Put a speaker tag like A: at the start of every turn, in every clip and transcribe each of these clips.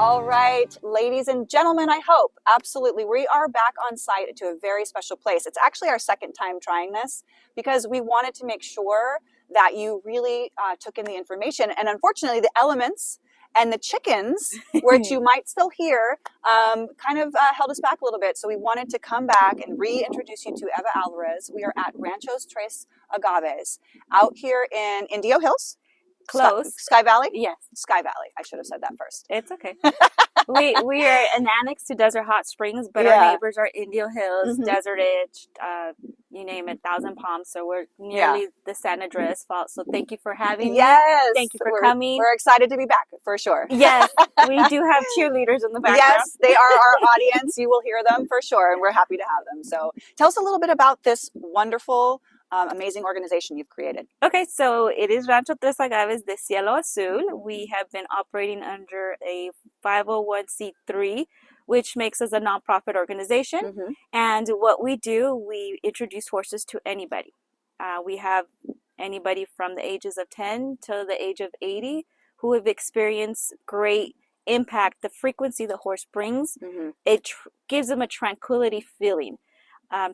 A: All right, ladies and gentlemen, I hope, absolutely, we are back on site to a very special place. It's actually our second time trying this because we wanted to make sure that you really took in the information. And unfortunately, the elements and the chickens, which you might still hear, kind of held us back a little bit. So we wanted to come back and reintroduce you to Eva Alvarez. We are at Rancho's Tres Agavez out here in Indio Hills.
B: Close.
A: Sky Valley?
B: Yes.
A: Sky Valley. I should have said that first.
B: It's okay. we are an annex to Desert Hot Springs, but our neighbors are Indio Hills, Desert Edge, you name it, Thousand Palms. So we're nearly the San Andreas Fault. So thank you for having me.
A: Yes.
B: Thank you for coming.
A: We're excited to be back for sure.
B: Yes. We do have cheerleaders in the background.
A: Yes, they are our audience. You will hear them for sure. And we're happy to have them. So tell us a little bit about this wonderful amazing organization you've created.
B: Okay, so it is Rancho Tres Agavez de Cielo Azul. We have been operating under a 501c3, which makes us a nonprofit organization. And what we do, we introduce horses to anybody. We have anybody from the ages of 10 to the age of 80 who have experienced great impact. The frequency the horse brings, it gives them a tranquility feeling.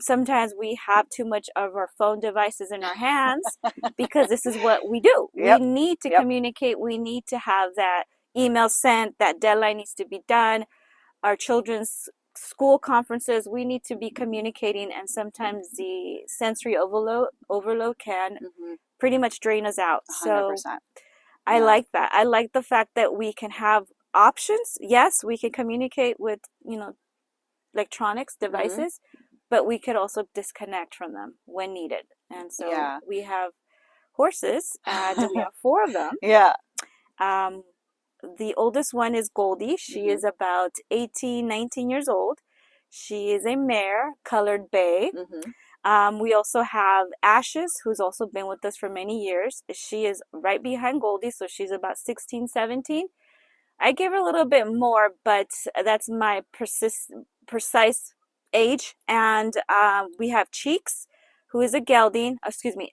B: Sometimes we have too much of our phone devices in our hands because this is what we do. We need to communicate. We need to have that email sent. That deadline needs to be done. Our children's school conferences, we need to be communicating. And sometimes the sensory overload can pretty much drain us out.
A: 100%.
B: So I like that. I like the fact that we can have options. Yes, we can communicate with, electronics devices. But we could also disconnect from them when needed. And so we have horses, and we have 4 of them. The oldest one is Goldie. She is about 18, 19 years old. She is a mare, colored bay. We also have Ashes, who's also been with us for many years. She is right behind Goldie, so she's about 16, 17. I give her a little bit more, but that's my precise age. And we have Cheeks, who is a gelding.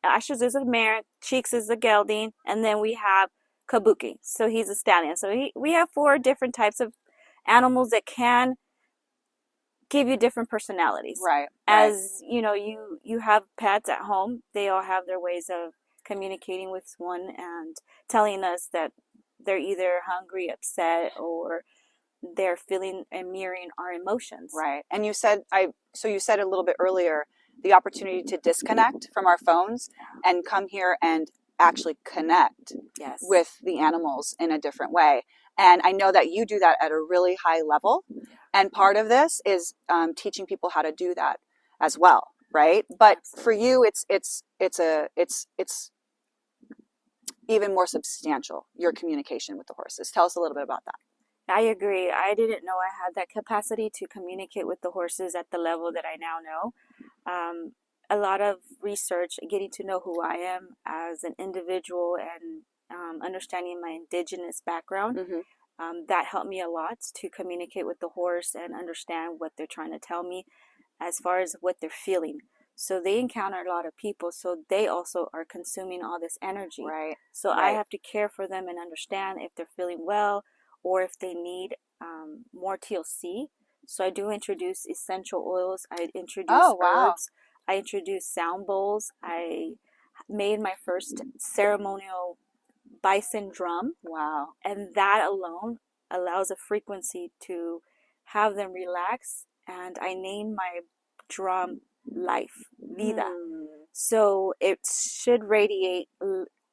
B: Ashes is a mare, Cheeks is a gelding, and then we have Kabuki, so he's a stallion. So we have 4 different types of animals that can give you different personalities.
A: Right.
B: As you have pets at home, they all have their ways of communicating with one and telling us that they're either hungry, upset, or they're feeling and mirroring our emotions.
A: Right. And you said you said a little bit earlier, the opportunity to disconnect from our phones and come here and actually connect with the animals in a different way. And I know that you do that at a really high level. And part of this is teaching people how to do that as well. Right. But for you, it's even more substantial, your communication with the horses. Tell us a little bit about that.
B: I agree. I didn't know I had that capacity to communicate with the horses at the level that I now know. A lot of research, getting to know who I am as an individual and understanding my indigenous background, that helped me a lot to communicate with the horse and understand what they're trying to tell me as far as what they're feeling. So they encounter a lot of people, so they also are consuming all this energy.
A: Right.
B: So I have to care for them and understand if they're feeling well, or if they need more TLC. So I do introduce essential oils. I introduce herbs. I introduce sound bowls. I made my first ceremonial bison drum.
A: Wow.
B: And that alone allows a frequency to have them relax. And I named my drum Life, Vida. So it should radiate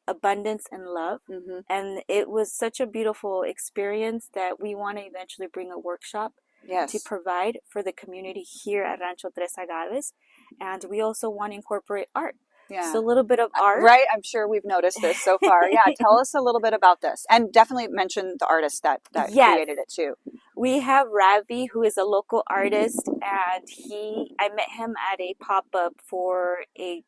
B: abundance and love. And it was such a beautiful experience that we want to eventually bring a workshop to provide for the community here at Rancho Tres Agavez. And we also want to incorporate art. So a little bit of art.
A: Right. I'm sure we've noticed this so far. Tell us a little bit about this. And definitely mention the artist that created it too.
B: We have Ravi, who is a local artist, and I met him at a pop-up for a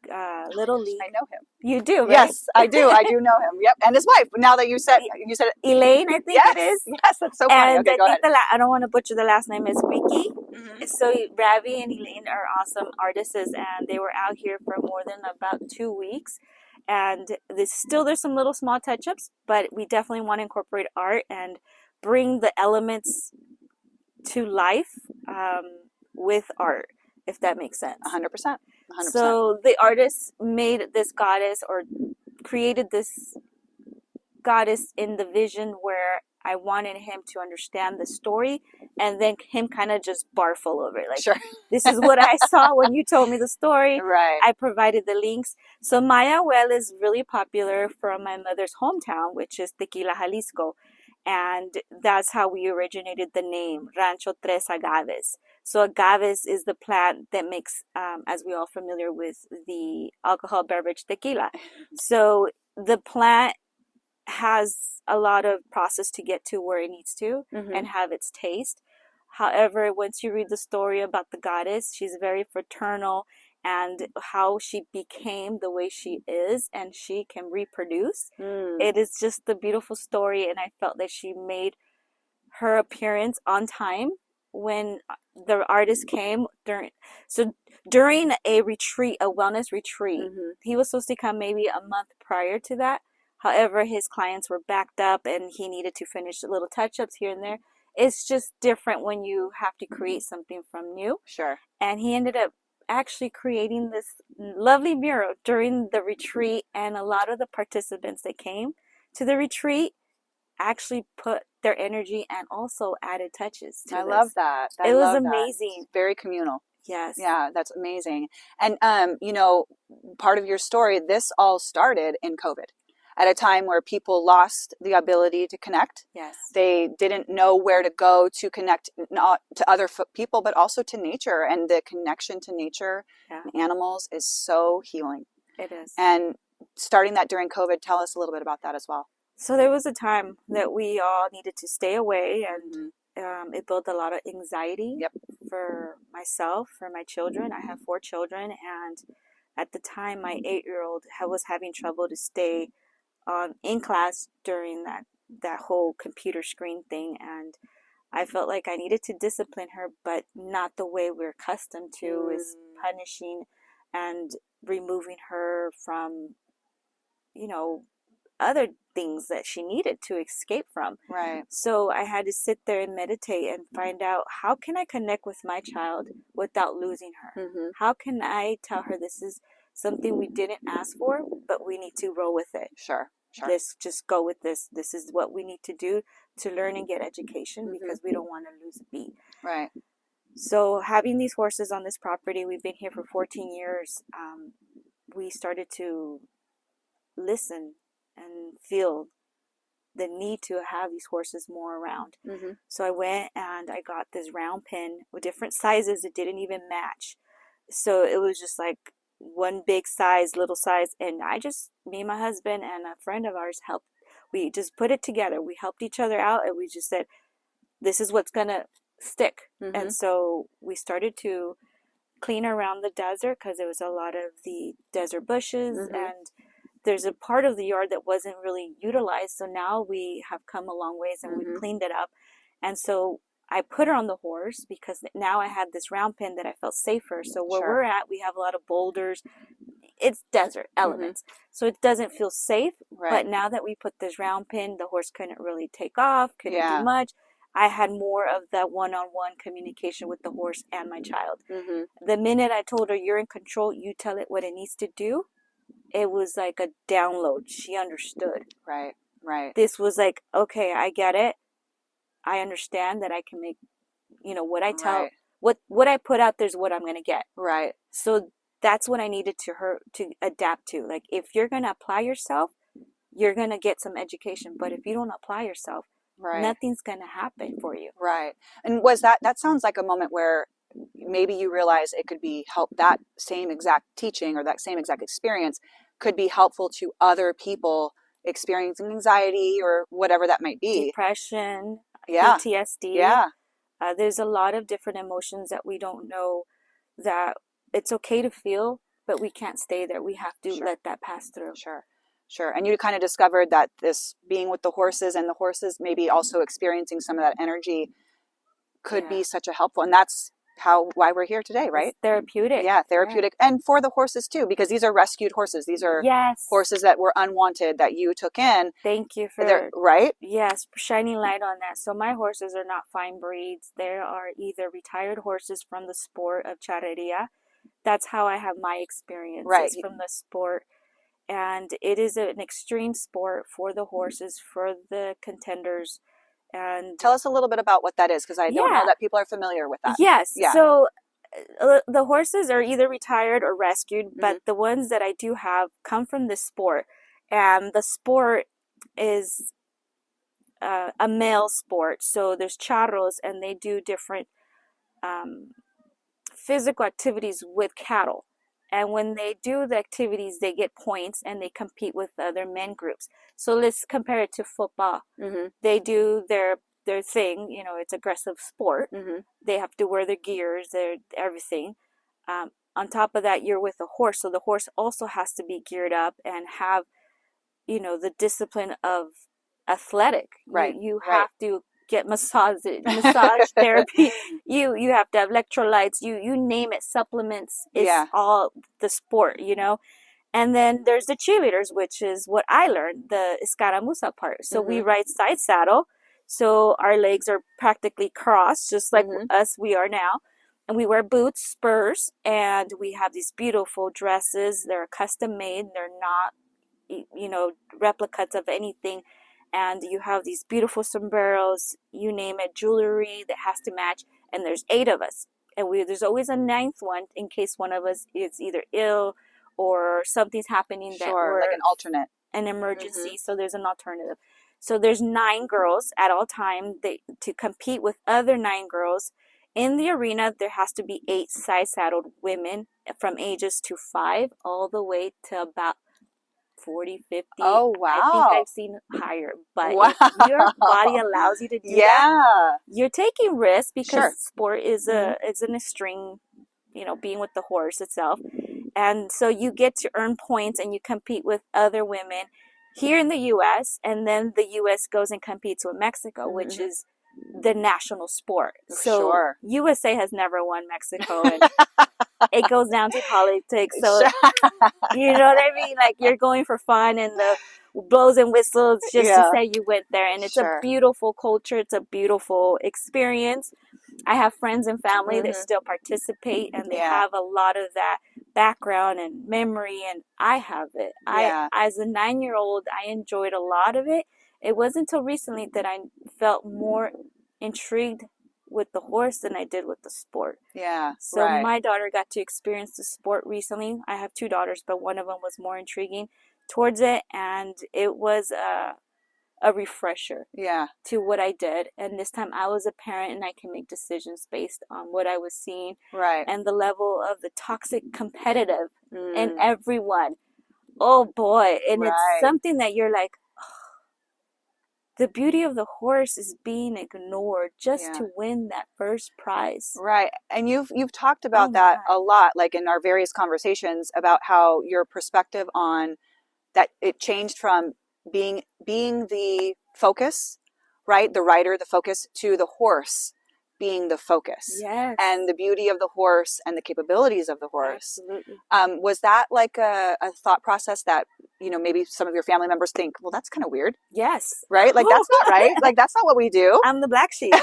B: Little League.
A: I know him.
B: You do, right?
A: Yes, I do. I do know him. Yep. And his wife. Now that you said it.
B: Elaine, I think it is.
A: Yes, that's so funny.
B: And
A: okay, go ahead.
B: I don't want to butcher the last name. Is Wiki. So Ravi and Elaine are awesome artists, and they were out here for more than about 2 weeks. And there's some little small touch-ups, but we definitely want to incorporate art. And bring the elements to life with art, if that makes sense.
A: 100%. 100%.
B: So the artist made this goddess, or created this goddess in the vision where I wanted him to understand the story, and then him kind of just barf all over it. Like,
A: sure.
B: This is what I saw when you told me the story.
A: Right.
B: I provided the links. So Maya Well is really popular from my mother's hometown, which is Tequila, Jalisco. And that's how we originated the name, Rancho Tres Agavez. So agavez is the plant that makes, as we all familiar with, the alcohol beverage tequila. So the plant has a lot of process to get to where it needs to and have its taste. However, once you read the story about the goddess, she's very fraternal, and how she became the way she is, and she can reproduce. It is just a beautiful story, and I felt that she made her appearance on time when the artist came during a retreat, a wellness retreat. He was supposed to come maybe a month prior to that. However, his clients were backed up and he needed to finish little touch-ups here and there. It's just different when you have to create something from new.
A: Sure.
B: And he ended up actually creating this lovely mural during the retreat, and a lot of the participants that came to the retreat actually put their energy and also added touches to
A: I
B: this.
A: love that.
B: It was amazing.
A: It's very communal.
B: Yes.
A: Yeah, that's amazing. And, part of your story, this all started in COVID, at a time where people lost the ability to connect.
B: Yes.
A: They didn't know where to go to connect, not to other people, but also to nature. And the connection to nature and animals is so healing.
B: It is.
A: And starting that during COVID, tell us a little bit about that as well.
B: So there was a time that we all needed to stay away, and it built a lot of anxiety for myself, for my children. I have 4 children, and at the time, my 8-year-old was having trouble to stay in class during that whole computer screen thing, and I felt like I needed to discipline her, but not the way we're accustomed to, is punishing and removing her from, other things that she needed to escape from.
A: Right.
B: So I had to sit there and meditate and find out, how can I connect with my child without losing her? How can I tell her this is something we didn't ask for, but we need to roll with it?
A: Sure.
B: Let's just go with this. This is what we need to do to learn and get education, because we don't want to lose a beat.
A: Right.
B: So having these horses on this property, we've been here for 14 years. We started to listen and feel the need to have these horses more around. So I went and I got this round pin with different sizes. It didn't even match. So it was just like one big size, little size. And me and my husband and a friend of ours helped. We just put it together. We helped each other out, and we just said, this is what's going to stick. And so we started to clean around the desert, because there was a lot of the desert bushes, and there's a part of the yard that wasn't really utilized. So now we have come a long ways, and we've cleaned it up. And so I put her on the horse because now I had this round pin that I felt safer. So where we're at, we have a lot of boulders. It's desert elements. So it doesn't feel safe. Right. But now that we put this round pin, the horse couldn't really take off, couldn't do much. I had more of that one-on-one communication with the horse and my child. The minute I told her, you're in control, you tell it what it needs to do, it was like a download. She understood.
A: Right.
B: This was like, okay, I get it. I understand that I can make, what I tell, what I put out there's what I'm going to get. Right. So that's what I needed her to adapt to. Like, if you're going to apply yourself, you're going to get some education. But if you don't apply yourself, nothing's going to happen for you. Right.
A: And was that sounds like a moment where maybe you realize it could be that same exact teaching or that same exact experience could be helpful to other people experiencing anxiety or whatever that might be.
B: Depression, PTSD.
A: Yeah.
B: There's a lot of different emotions that we don't know that it's okay to feel, but we can't stay there. We have to let that pass through.
A: Sure. And you kind of discovered that this being with the horses, and the horses maybe also experiencing some of that energy, could be such a helpful, and that's why we're here today, right?
B: It's therapeutic.
A: Yeah, therapeutic. Yeah. And for the horses too, because these are rescued horses. These are horses that were unwanted that you took in.
B: Thank you for
A: right?
B: Yes, shining light on that. So my horses are not fine breeds. They are either retired horses from the sport of charreria. That's how I have my experiences from the sport. And it is an extreme sport for the horses, for the contenders. And
A: tell us a little bit about what that is, because I don't know that people are familiar with that.
B: Yes. Yeah. So the horses are either retired or rescued, but the ones that I do have come from this sport. And the sport is a male sport. So there's charros, and they do different physical activities with cattle. And when they do the activities, they get points and they compete with other men groups. So let's compare it to football. They do their thing, you know, it's aggressive sport. They have to wear their gears, their everything. On top of that, you're with a horse. So the horse also has to be geared up and have, you know, the discipline of athletic. Right. You have to get massage therapy. You have to have electrolytes. You name it, supplements. It's all the sport, you know. And then there's the cheerleaders, which is what I learned, the escaramuza part. So we ride side saddle. So our legs are practically crossed, just like us, we are now. And we wear boots, spurs, and we have these beautiful dresses. They're custom made. They're not, you know, replicas of anything. And you have these beautiful sombreros, you name it, jewelry that has to match. And there's 8 of us. And there's always a 9th one in case one of us is either ill or something's happening that we're
A: like an alternate,
B: an emergency. So there's an alternative. So there's 9 girls at all time to compete with other 9 girls. In the arena, there has to be 8 side-saddled women from ages to 5 all the way to about 40, 50.
A: Oh, wow.
B: I think I've seen higher. But if your body allows you to do that, you're taking risks because sport is it's an extreme, you know, being with the horse itself. And so you get to earn points and you compete with other women here in the U.S. And then the U.S. goes and competes with Mexico, which is the national sport. So USA has never won Mexico. And it goes down to politics. So, you know what I mean? Like, you're going for fun and the blows and whistles just to say you went there. And it's a beautiful culture. It's a beautiful experience. I have friends and family that still participate, and they have a lot of that background and memory, and I have it. As a 9-year-old, I enjoyed a lot of it. It wasn't until recently that I felt more intrigued with the horse than I did with the sport. So my daughter got to experience the sport recently. I have 2 daughters, but one of them was more intriguing towards it, and it was a refresher to what I did. And this time I was a parent and I can make decisions based on what I was seeing and the level of the toxic competitive in everyone. Oh boy. And it's something that you're like, the beauty of the horse is being ignored just to win that first prize.
A: Right. And you've talked about that a lot, like in our various conversations, about how your perspective on that, it changed from being the focus, right? The rider, the focus, to the horse being the focus. And the beauty of the horse and the capabilities of the horse. Was that like a thought process that, you know, maybe some of your family members think, well, that's kind of weird? Right? Like, that's not right. Like, that's not what we do.
B: I'm the black sheep.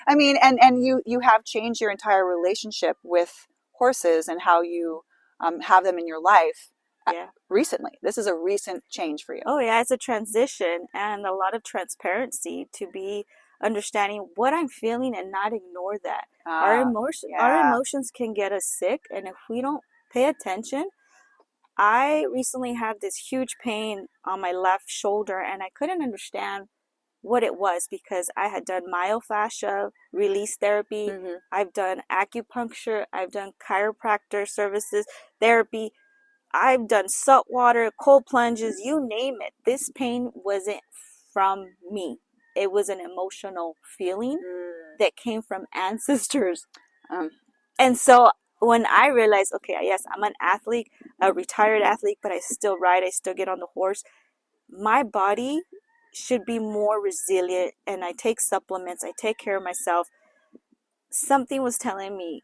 A: I mean, and you have changed your entire relationship with horses and how you have them in your life. Recently. This is a recent change for you.
B: Oh yeah, it's a transition and a lot of transparency to be understanding what I'm feeling and not ignore that. Our emotions can get us sick, and if we don't pay attention. I recently had this huge pain on my left shoulder, and I couldn't understand what it was because I had done myofascia release therapy. I've done acupuncture. I've done chiropractor services, therapy. I've done salt water, cold plunges, you name it. This pain wasn't from me. It was an emotional feeling that came from ancestors. And so when I realized, okay, yes, I'm an athlete, a retired athlete, but I still ride, I still get on the horse. My body should be more resilient, and I take supplements, I take care of myself something was telling me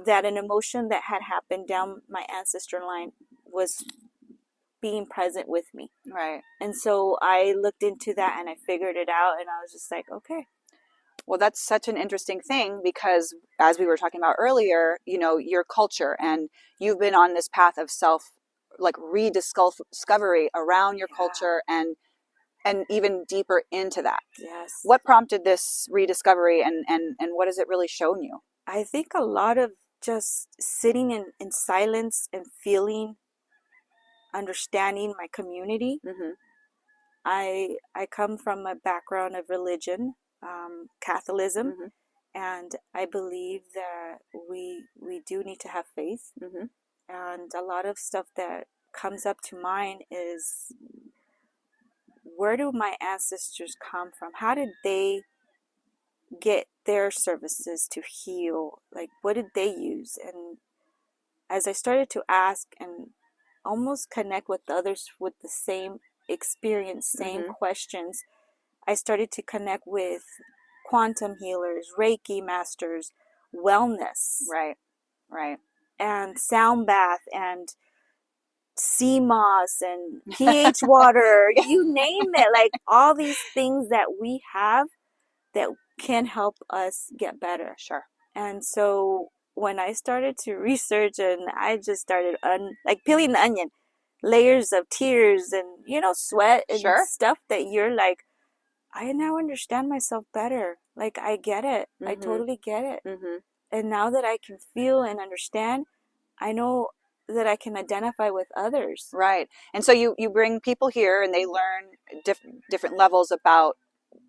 B: that an emotion that had happened down my ancestor line was being present with me.
A: Right.
B: And so I looked into that and I figured it out, and I was just like, okay.
A: Well, that's such an interesting thing because, as we were talking about earlier, your culture, and you've been on this path of rediscovery around your culture and even deeper into that.
B: Yes.
A: What prompted this rediscovery, and what has it really shown you?
B: I think a lot of just sitting in silence and feeling, understanding my community.
A: Mm-hmm.
B: I come from a background of religion, Catholicism,
A: Mm-hmm.
B: and I believe that we do need to have faith.
A: Mm-hmm.
B: And a lot of stuff that comes up to mind is, where do my ancestors come from? How did they get their services to heal? Like, what did they use? And as I started to ask and almost connect with others with the same experience, same
A: Mm-hmm.
B: questions, I started to connect with quantum healers, Reiki masters, wellness.
A: Right. Right.
B: And sound bath and sea moss and pH water, you name it. Like, all these things that we have that can help us get better.
A: Sure.
B: And so when I started to research, and I just started like peeling the onion, layers of tears and sweat and
A: Sure.
B: stuff, that you're like, I now understand myself better. Like, I get it.
A: Mm-hmm.
B: I totally get it.
A: Mm-hmm.
B: And now that I can feel and understand, I know that I can identify with others.
A: Right. And so you bring people here and they learn different levels about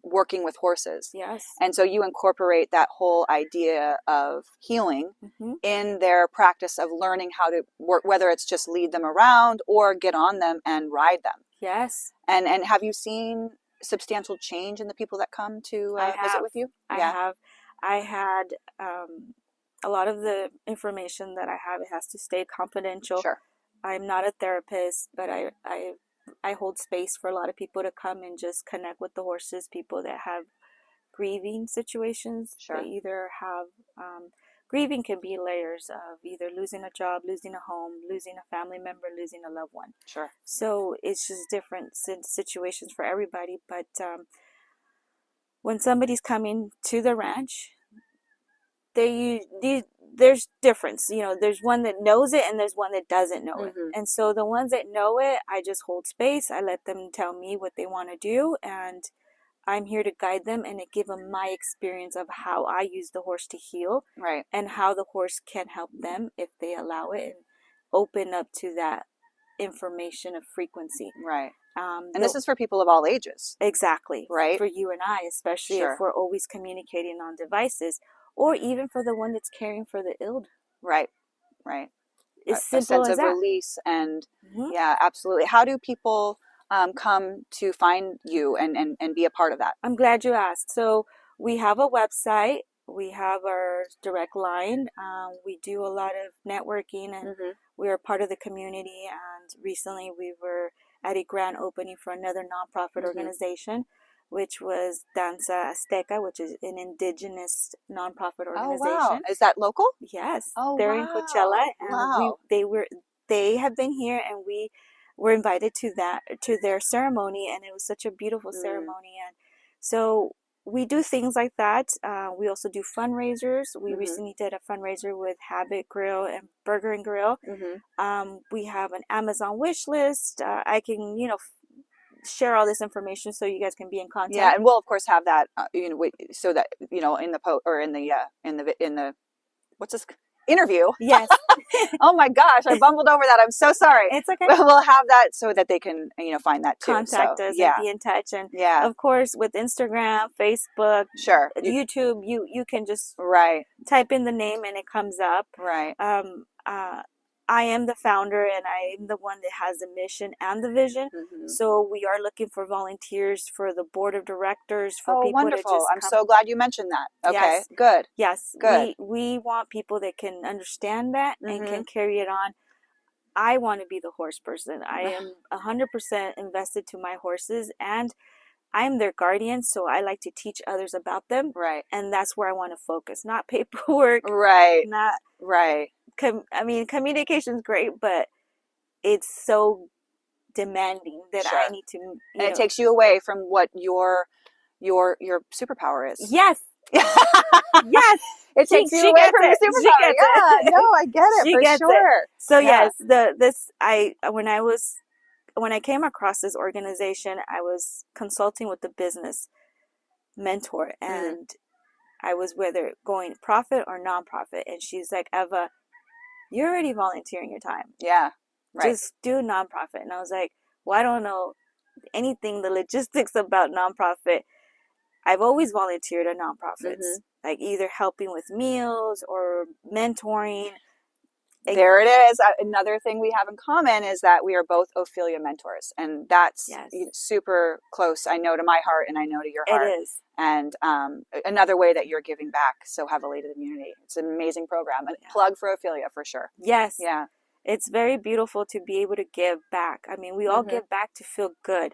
A: working with horses.
B: Yes.
A: And so you incorporate that whole idea of healing
B: Mm-hmm.
A: in their practice of learning how to work, whether it's just lead them around or get on them and ride them.
B: Yes.
A: And have you seen substantial change in the people that come to visit with you?
B: I have. I had a lot of the information that I have, it has to stay confidential.
A: Sure.
B: I'm not a therapist, but I hold space for a lot of people to come and just connect with the horses, people that have grieving situations.
A: Sure.
B: They either have, grieving can be layers of either losing a job, losing a home, losing a family member, losing a loved one.
A: Sure.
B: So it's just different situations for everybody. But when somebody's coming to the ranch, there's difference. There's one that knows it and there's one that doesn't know it. And so the ones that know it, I just hold space. I let them tell me what they want to do, and I'm here to guide them and to give them my experience of how I use the horse to heal.
A: Right.
B: And how the horse can help them if they allow it and open up to that information of frequency.
A: Right. And this is for people of all ages.
B: Exactly.
A: Right.
B: For you and I, especially
A: Sure.
B: if we're always communicating on devices, or even for the one that's caring for the ill.
A: Right. Right.
B: It's
A: a
B: simple
A: sense
B: as
A: of
B: that.
A: Release and yeah, absolutely. How do people come to find you and be a part of that?
B: I'm glad you asked. So we have a website. We have our direct line. We do a lot of networking, and we're part of the community. And recently we were at a grand opening for another nonprofit organization, which was Danza Azteca, which is an indigenous nonprofit organization.
A: Oh, wow. Is that local?
B: Yes.
A: Oh,
B: they're in Coachella, and they have been here, and we were invited to their ceremony, and it was such a beautiful ceremony. And so we do things like that. We also do fundraisers. We recently did a fundraiser with Habit Grill and Burger and Grill. We have an Amazon wish list. I can, share all this information so you guys can be in contact.
A: Yeah, and we'll of course have that, so that in the post or in the what's this interview?
B: Yes.
A: Oh my gosh, I bumbled over that. I'm so sorry.
B: It's okay.
A: We'll have that so that they can find that too.
B: Contact us and be in touch. And of course, with Instagram, Facebook,
A: sure,
B: YouTube, you can just type in the name and it comes up.
A: Right.
B: I am the founder, and I am the one that has the mission and the vision. So we are looking for volunteers for the board of directors. For people
A: wonderful.
B: To just
A: I'm so glad you mentioned that. Okay,
B: yes.
A: Good.
B: Yes,
A: good.
B: We want people that can understand that and can carry it on. I want to be the horse person. I am 100% invested to my horses, and I'm their guardian, so I like to teach others about them.
A: Right.
B: And that's where I want to focus, not paperwork.
A: Right.
B: Not
A: right.
B: I mean, communication's great, but it's so demanding that
A: Sure.
B: I need to,
A: and it takes you away from what your superpower is.
B: Yes. Yes.
A: It takes you away from your superpower. Yeah. No, I get it
B: She
A: for
B: gets
A: sure.
B: it. So
A: Yeah.
B: yes, when I came across this organization, I was consulting with the business mentor, and I was whether going profit or nonprofit, and she's like, Eva, you're already volunteering your time.
A: Yeah. Right.
B: Just do nonprofit. And I was like, well, I don't know anything, the logistics about nonprofit. I've always volunteered at nonprofits, like either helping with meals or mentoring.
A: There it is. Another thing we have in common is that we are both Ophelia mentors, and that's super close, I know, to my heart, and I know to your heart.
B: It is.
A: And another way that you're giving back so heavily to the community. It's an amazing program. A plug for Ophelia for sure.
B: Yes.
A: Yeah.
B: It's very beautiful to be able to give back. I mean, we all give back to feel good,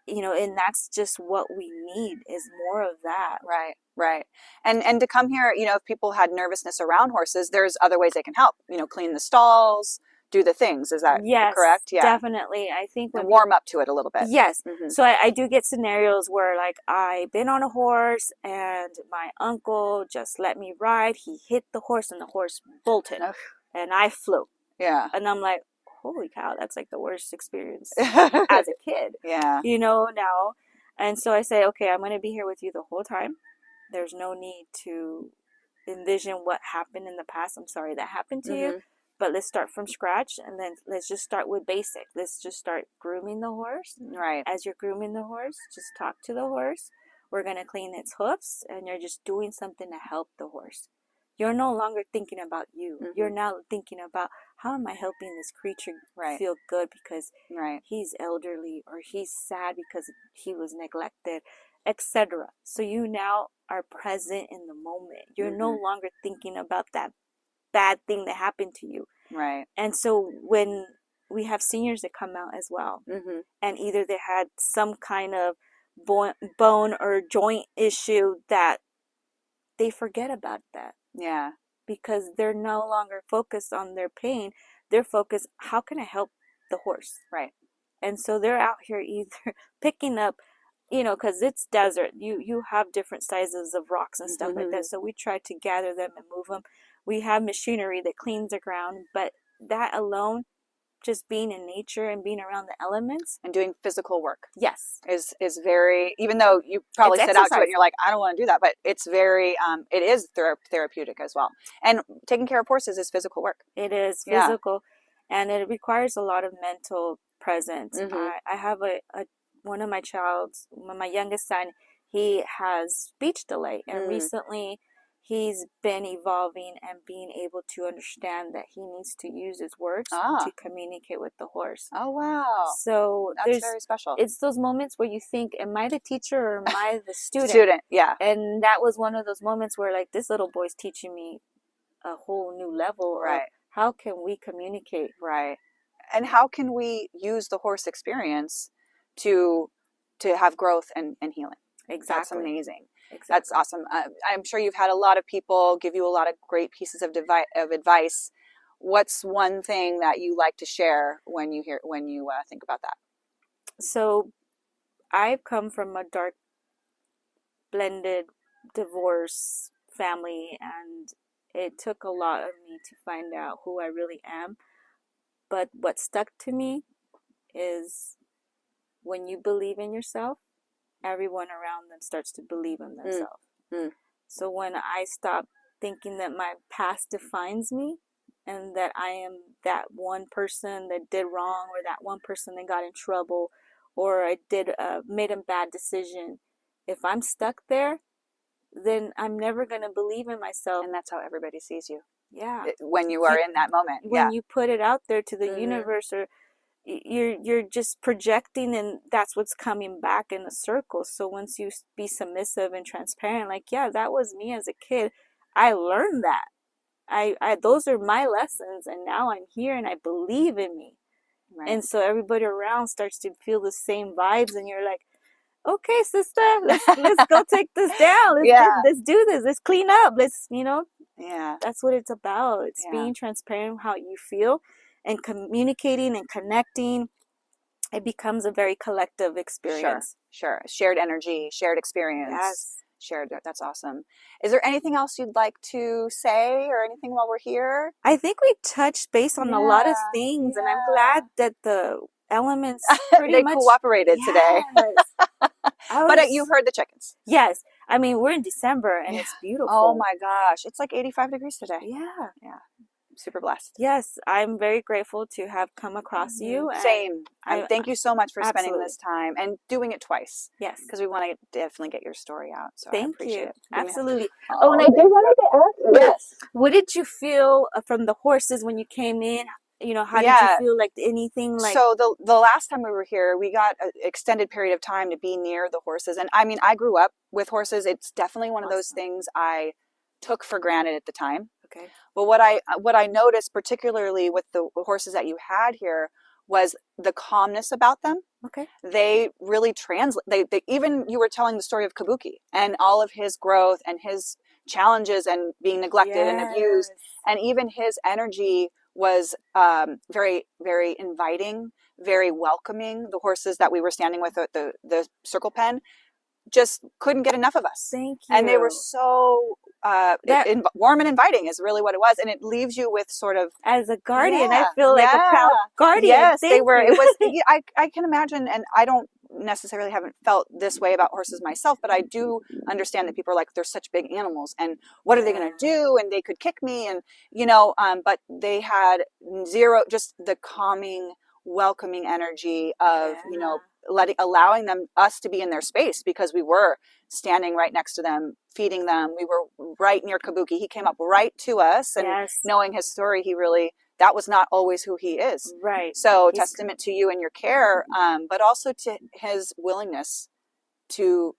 B: and that's just what we need, is more of that.
A: Right. Right. And to come here, if people had nervousness around horses, there's other ways they can help, clean the stalls, do the things. Is that correct?
B: Yeah, definitely. I think
A: and warm up to it a little bit.
B: Yes. So I do get scenarios where, like, I've been on a horse and my uncle just let me ride. He hit the horse and the horse bolted and I flew.
A: Yeah.
B: And I'm like, holy cow, that's like the worst experience as a kid.
A: Yeah.
B: Now. And so I say, okay, I'm going to be here with you the whole time. There's no need to envision what happened in the past. I'm sorry that happened to you, but let's start from scratch, and then let's just start with basic. Let's just start grooming the horse.
A: Right.
B: As you're grooming the horse, just talk to the horse. We're going to clean its hoofs, and you're just doing something to help the horse. You're no longer thinking about you. You're now thinking about, how am I helping this creature feel good because he's elderly, or he's sad because he was neglected, etc. So you now are present in the moment. You're no longer thinking about that bad thing that happened to you.
A: Right.
B: And so when we have seniors that come out as well, and either they had some kind of bone or joint issue, that they forget about that.
A: Yeah.
B: Because they're no longer focused on their pain. They're focused, how can I help the horse?
A: Right.
B: And so they're out here either picking up, because it's desert. You have different sizes of rocks and stuff like that. So we try to gather them and move them. We have machinery that cleans the ground, but that alone, just being in nature and being around the elements
A: and doing physical work, is very, even though you probably set out to it and you're like, I don't want to do that, but it's very it is therapeutic as well. And taking care of horses is physical work.
B: It is physical, and it requires a lot of mental presence. I have one of my youngest son, he has speech delay, and recently he's been evolving and being able to understand that he needs to use his words to communicate with the horse.
A: Oh, wow.
B: So
A: that's very special.
B: It's those moments where you think, am I the teacher or am I the student?
A: Yeah.
B: And that was one of those moments where, like, this little boy's teaching me a whole new level of how can we communicate.
A: Right. And how can we use the horse experience to have growth and healing?
B: Exactly.
A: That's amazing.
B: Exactly.
A: That's awesome. I'm sure you've had a lot of people give you a lot of great pieces of advice. What's one thing that you like to share when you think about that?
B: So I've come from a dark, blended divorce family, and it took a lot of me to find out who I really am. But what stuck to me is, when you believe in yourself, everyone around them starts to believe in themselves. So when I stopped thinking that my past defines me, and that I am that one person that did wrong, or that one person that got in trouble, or I made a bad decision, if I'm stuck there, then I'm never going to believe in myself.
A: And that's how everybody sees you.
B: Yeah.
A: When you are in that moment.
B: When you put it out there to the universe, or you're just projecting, and that's what's coming back in a circle. So once you be submissive and transparent, like, yeah, that was me as a kid. I learned that. I those are my lessons, and now I'm here and I believe in me. Right. And so everybody around starts to feel the same vibes, and you're like, okay, sister, let's go take this down. Let's do this. Let's clean up. Let's,
A: Yeah.
B: that's what it's about. It's being transparent how you feel and communicating and connecting. It becomes a very collective experience.
A: Sure. Shared energy, shared experience.
B: Yes.
A: Shared. That's awesome. Is there anything else you'd like to say or anything while we're here?
B: I think we touched base on a lot of things, and I'm glad that the elements pretty much
A: cooperated today. But you've heard the chickens.
B: Yes. I mean, we're in December and it's beautiful.
A: Oh my gosh. It's like 85 degrees today.
B: Yeah.
A: Yeah. Super blessed.
B: Yes. I'm very grateful to have come across you.
A: Same. Thank you so much for spending this time and doing it twice.
B: Yes.
A: Because we want to definitely get your story out. So I appreciate it.
B: Absolutely. Oh, and I did want to ask you. Yes. What did you feel from the horses when you came in? How did you feel? Like anything like?
A: So the last time we were here, we got an extended period of time to be near the horses. And I mean, I grew up with horses. It's definitely one of those things I took for granted at the time.
B: Okay.
A: But what I noticed, particularly with the horses that you had here, was the calmness about them.
B: Okay.
A: They really translate. They even, you were telling the story of Kabuki and all of his growth and his challenges and being neglected and abused, and even his energy was very, very inviting, very welcoming. The horses that we were standing with at the circle pen just couldn't get enough of us.
B: Thank you.
A: And they were so warm and inviting is really what it was. And it leaves you with sort of,
B: as a guardian, I feel like a proud guardian.
A: Yes, they were. It was. I can imagine, and I don't necessarily haven't felt this way about horses myself, but I do understand that people are like, they're such big animals, and what are they going to do? And they could kick me, and but they had zero, just the calming, welcoming energy of allowing us to be in their space, because we were standing right next to them, feeding them. We were right near Kabuki. He came up right to us, and knowing his story, that was not always who he is.
B: Right.
A: So testament to you and your care, but also to his willingness to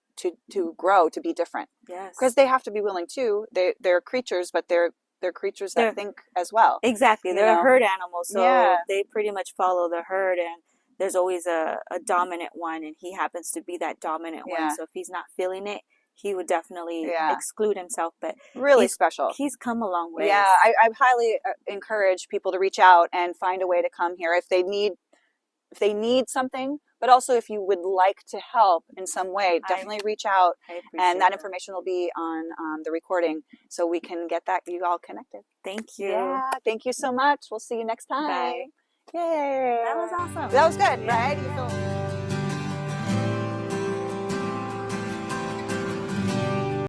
A: grow, to be different.
B: Yes.
A: Because they have to be willing too. They're creatures, but they're creatures that think as well.
B: Exactly. They're a herd animal, so they pretty much follow the herd, and there's always a dominant one, and he happens to be that dominant one. So if he's not feeling it, he would definitely exclude himself. But
A: really special.
B: He's come a long way.
A: Yeah, I highly encourage people to reach out and find a way to come here if they need something. But also, if you would like to help in some way, definitely reach out, and that information will be on the recording, so we can get you all connected.
B: Thank you.
A: Yeah, thank you so much. We'll see you next time.
B: Bye.
A: Yay!
B: That was awesome.
A: That was good, right? You feel